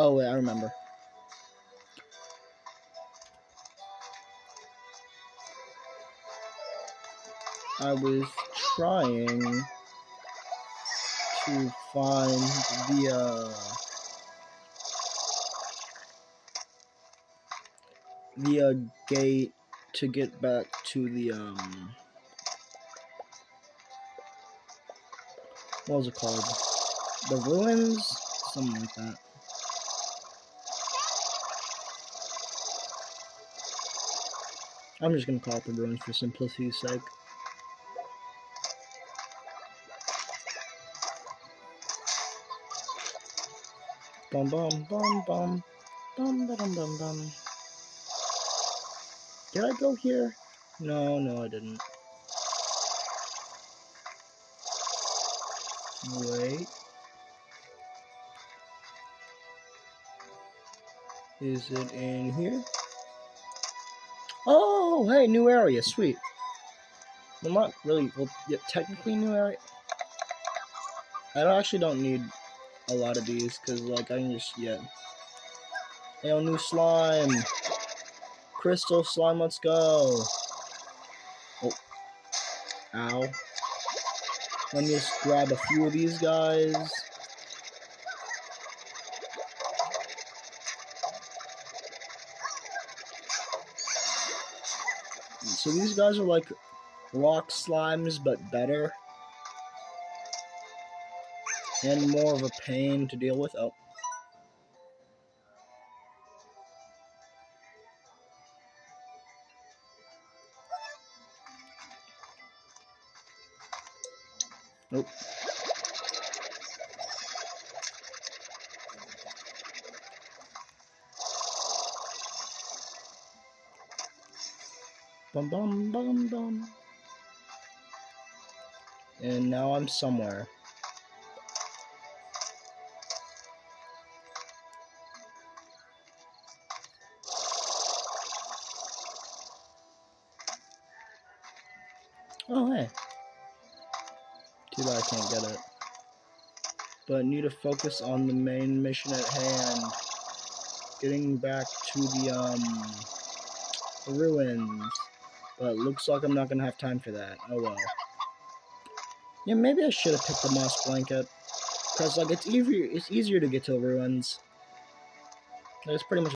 Oh wait, I remember. I was trying to find the gate to get back to the what was it called? The ruins? Something like that. I'm just gonna call it the ruins for simplicity's sake. Bum bum bum bum bum bum bum bum. Did I go here? No, I didn't. Wait. Is it in here? Oh, hey, new area, sweet. Well, not really, well, yeah, technically new area. I actually don't need a lot of these, because, like, I can just, yeah. Hey, new slime. Crystal slime, let's go. Oh. Ow. Let me just grab a few of these guys. So these guys are like rock slimes, but better. And more of a pain to deal with. Oh. Nope. Bum bum bum bum. And now I'm somewhere. Oh, hey. Too bad I can't get it. But I need to focus on the main mission at hand. Getting back to the ruins. But it looks like I'm not gonna have time for that. Oh well. Yeah, maybe I should have picked the moss blanket. Because, like, it's easier to get to the ruins. It's pretty much